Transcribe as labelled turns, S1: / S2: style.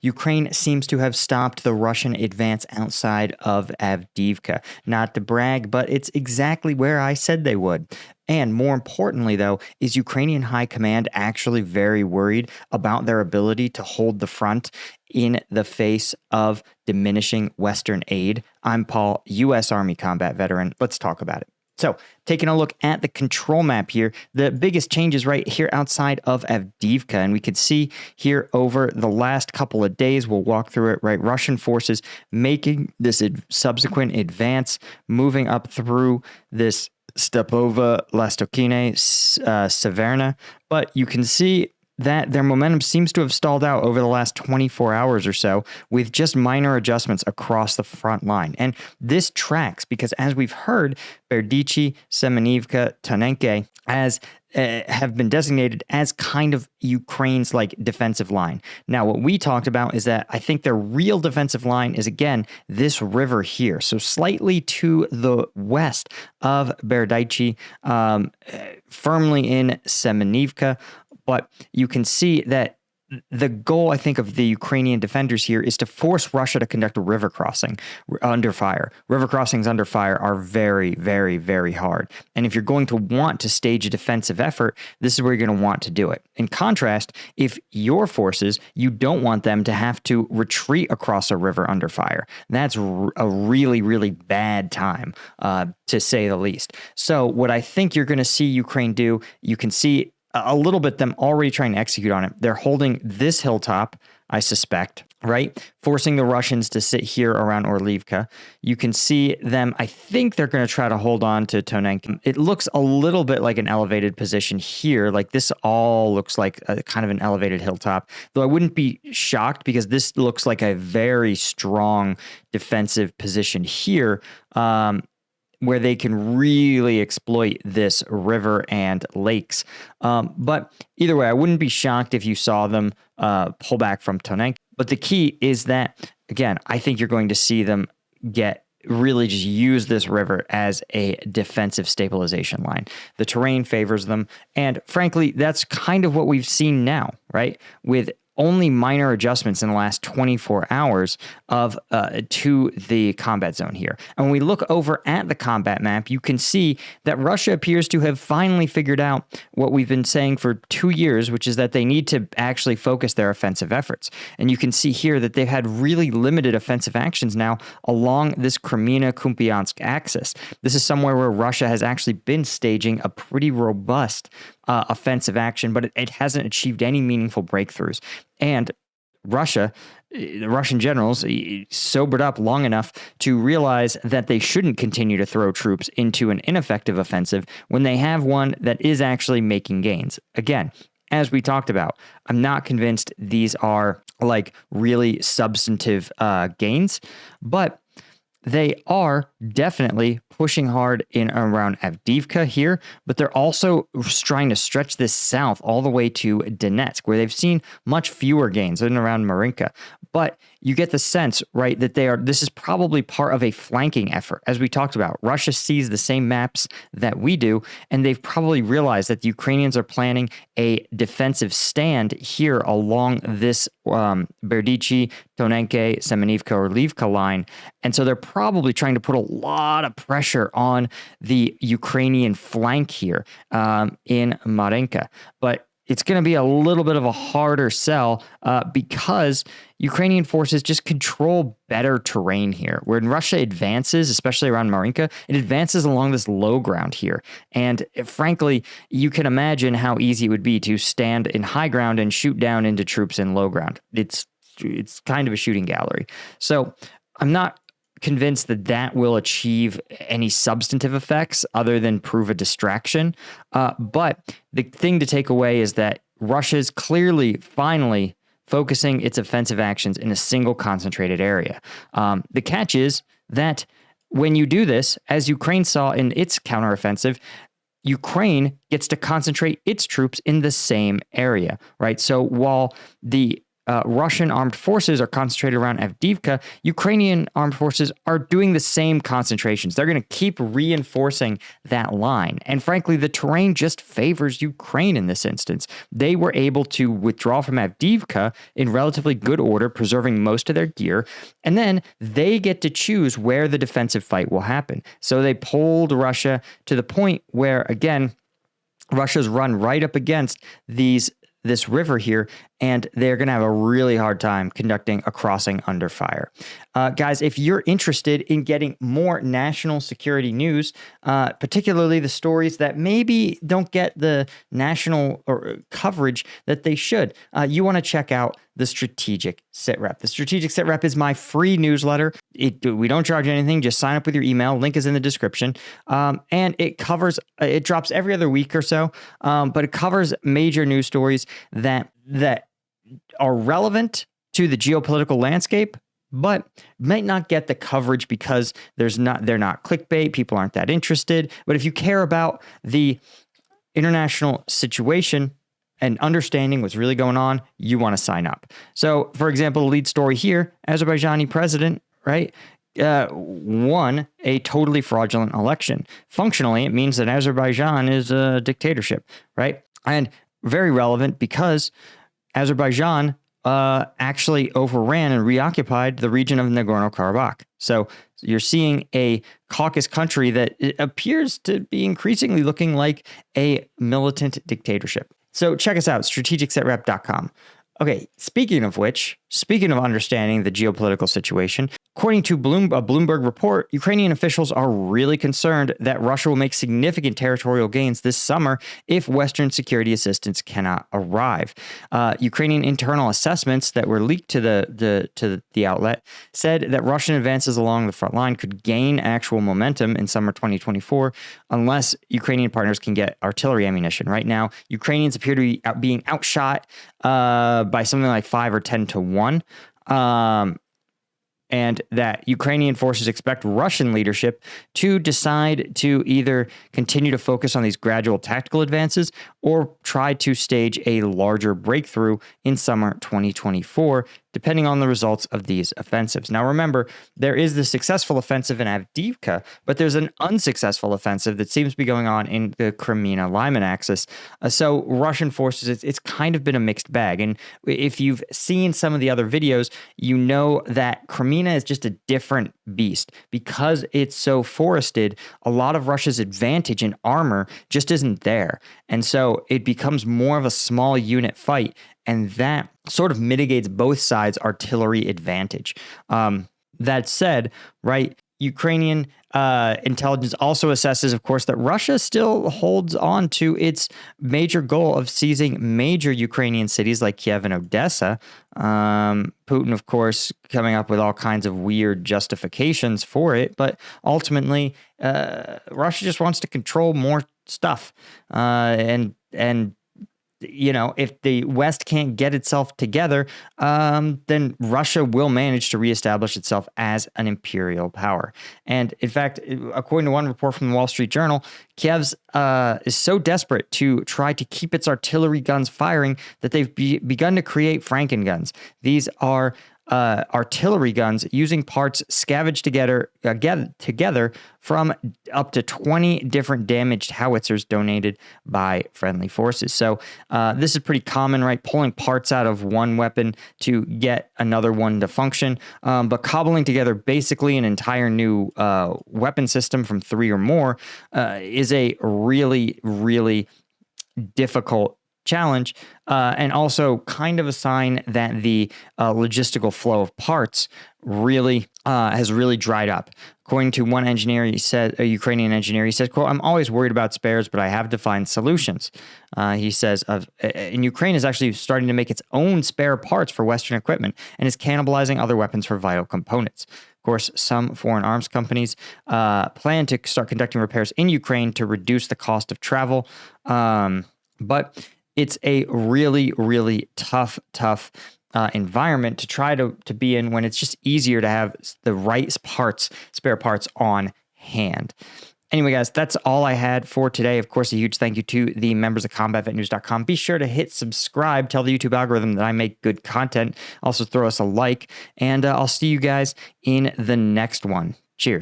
S1: Ukraine seems to have stopped the Russian advance outside of Avdiivka. Not to brag, but it's exactly where I said they would. And more importantly, though, is Ukrainian high command actually very worried about their ability to hold the front in the face of diminishing Western aid? I'm Paul, U.S. Army combat veteran. Let's talk about it. So, taking a look at the control map here, the biggest change is right here outside of Avdiivka, and we could see here over the last couple of days, we'll walk through it, right? Russian forces making this subsequent advance, moving up through this Stepova, Lastokine, Severna, but you can see that their momentum seems to have stalled out over the last 24 hours or so with just minor adjustments across the front line. And this tracks because, as we've heard, Berdychi, Semenivka, Tonenke have been designated as kind of Ukraine's like defensive line. Now, what we talked about is that I think their real defensive line is, again, this river here. So slightly to the west of Berdychi, firmly in Semenivka. But you can see that the goal, I think, of the Ukrainian defenders here is to force Russia to conduct a river crossing under fire. River crossings under fire are very, very, very hard. And if you're going to want to stage a defensive effort, this is where you're going to want to do it. In contrast, if your forces, you don't want them to have to retreat across a river under fire. That's a really, really bad time, to say the least. So what I think you're going to see Ukraine do, you can see a little bit them already trying to execute on it. They're holding this hilltop, I suspect, right? Forcing the Russians to sit here around Orlivka. You can see them, I think they're going to try to hold on to Tonenka. It looks a little bit like an elevated position here. Like this all looks like a kind of an elevated hilltop, though I wouldn't be shocked because this looks like a very strong defensive position here. Where they can really exploit this river and lakes. But either way, I wouldn't be shocked if you saw them pull back from Tonenka. But the key is that, again, I think you're going to see them really just use this river as a defensive stabilization line. The terrain favors them. And frankly, that's kind of what we've seen now, right? With only minor adjustments in the last 24 hours to the combat zone here. And when we look over at the combat map, you can see that Russia appears to have finally figured out what we've been saying for 2 years, which is that they need to actually focus their offensive efforts. And you can see here that they've had really limited offensive actions now along this Kreminna-Kupiansk axis. This is somewhere where Russia has actually been staging a pretty robust offensive action, but it hasn't achieved any meaningful breakthroughs. And the Russian generals sobered up long enough to realize that they shouldn't continue to throw troops into an ineffective offensive when they have one that is actually making gains. Again, as we talked about, I'm not convinced these are like really substantive gains, but they are definitely pushing hard in around Avdiivka here, but they're also trying to stretch this south all the way to Donetsk, where they've seen much fewer gains in and around Marinka. But you get the sense, right, that this is probably part of a flanking effort. As we talked about, Russia sees the same maps that we do, and they've probably realized that the Ukrainians are planning a defensive stand here along this Berdychi, Tonenke, Semenivka, or Orlivka line. And so they're probably trying to put a lot of pressure on the Ukrainian flank here in Marinka. But it's going to be a little bit of a harder sell because Ukrainian forces just control better terrain here. When Russia advances, especially around Marinka, it advances along this low ground here. And frankly, you can imagine how easy it would be to stand in high ground and shoot down into troops in low ground. It's kind of a shooting gallery. So I'm not convinced that will achieve any substantive effects other than prove a distraction. But the thing to take away is that Russia's clearly, finally, focusing its offensive actions in a single concentrated area. The catch is that when you do this, as Ukraine saw in its counteroffensive, Ukraine gets to concentrate its troops in the same area, right? So while the Russian armed forces are concentrated around Avdiivka, Ukrainian armed forces are doing the same concentrations. They're going to keep reinforcing that line. And frankly, the terrain just favors Ukraine in this instance. They were able to withdraw from Avdiivka in relatively good order, preserving most of their gear. And then they get to choose where the defensive fight will happen. So they pulled Russia to the point where, again, Russia's run right up against this river here, and they're going to have a really hard time conducting a crossing under fire. Guys, if you're interested in getting more national security news, particularly the stories that maybe don't get the national coverage that they should, you want to check out the Strategic Sitrep. The Strategic Sitrep is my free newsletter. We don't charge anything. Just sign up with your email. Link is in the description. And it drops every other week or so, but it covers major news stories that are relevant to the geopolitical landscape, but might not get the coverage because they're not clickbait. People aren't that interested. But if you care about the international situation and understanding what's really going on, you want to sign up. So, for example, the lead story here, Azerbaijani president, right, won a totally fraudulent election. Functionally, it means that Azerbaijan is a dictatorship, right? And very relevant because Azerbaijan actually overran and reoccupied the region of Nagorno-Karabakh. So you're seeing a Caucasus country that appears to be increasingly looking like a militant dictatorship. So check us out, strategicsitrep.com. Okay, speaking of understanding the geopolitical situation, according to a Bloomberg report, Ukrainian officials are really concerned that Russia will make significant territorial gains this summer if Western security assistance cannot arrive. Ukrainian internal assessments that were leaked to the outlet said that Russian advances along the front line could gain actual momentum in summer 2024 unless Ukrainian partners can get artillery ammunition. Right now, Ukrainians appear to be being outshot by something like 5 or 10 to 1. And that Ukrainian forces expect Russian leadership to decide to either continue to focus on these gradual tactical advances or try to stage a larger breakthrough in summer 2024, depending on the results of these offensives. Now, remember, there is the successful offensive in Avdiivka, but there's an unsuccessful offensive that seems to be going on in the Crimea-Lyman axis. So Russian forces, it's kind of been a mixed bag. And if you've seen some of the other videos, you know that Crimea is just a different beast. Because it's so forested, a lot of Russia's advantage in armor just isn't there. And so it becomes more of a small unit fight. And that sort of mitigates both sides' artillery advantage. That said, right, Ukrainian intelligence also assesses, of course, that Russia still holds on to its major goal of seizing major Ukrainian cities like Kiev and Odessa. Putin, of course, coming up with all kinds of weird justifications for it, but ultimately, Russia just wants to control more stuff. And you know, if the West can't get itself together, then Russia will manage to reestablish itself as an imperial power. And in fact, according to one report from the Wall Street Journal, Kiev is so desperate to try to keep its artillery guns firing that they've begun to create Franken guns. These are artillery guns using parts scavenged together from up to 20 different damaged howitzers donated by friendly forces. So this is pretty common, right? Pulling parts out of one weapon to get another one to function, but cobbling together basically an entire new weapon system from 3 or more is a really, really difficult challenge, and also kind of a sign that the logistical flow of parts really has really dried up. According to one engineer, he said, a Ukrainian engineer, he said, quote, "I'm always worried about spares, but I have to find solutions." He says, and Ukraine is actually starting to make its own spare parts for Western equipment and is cannibalizing other weapons for vital components. Of course, some foreign arms companies plan to start conducting repairs in Ukraine to reduce the cost of travel, but it's a really, really tough environment to try to be in when it's just easier to have the right spare parts on hand. Anyway, guys, that's all I had for today. Of course, a huge thank you to the members of combatvetnews.com. Be sure to hit subscribe, tell the YouTube algorithm that I make good content. Also, throw us a like, and I'll see you guys in the next one. Cheers.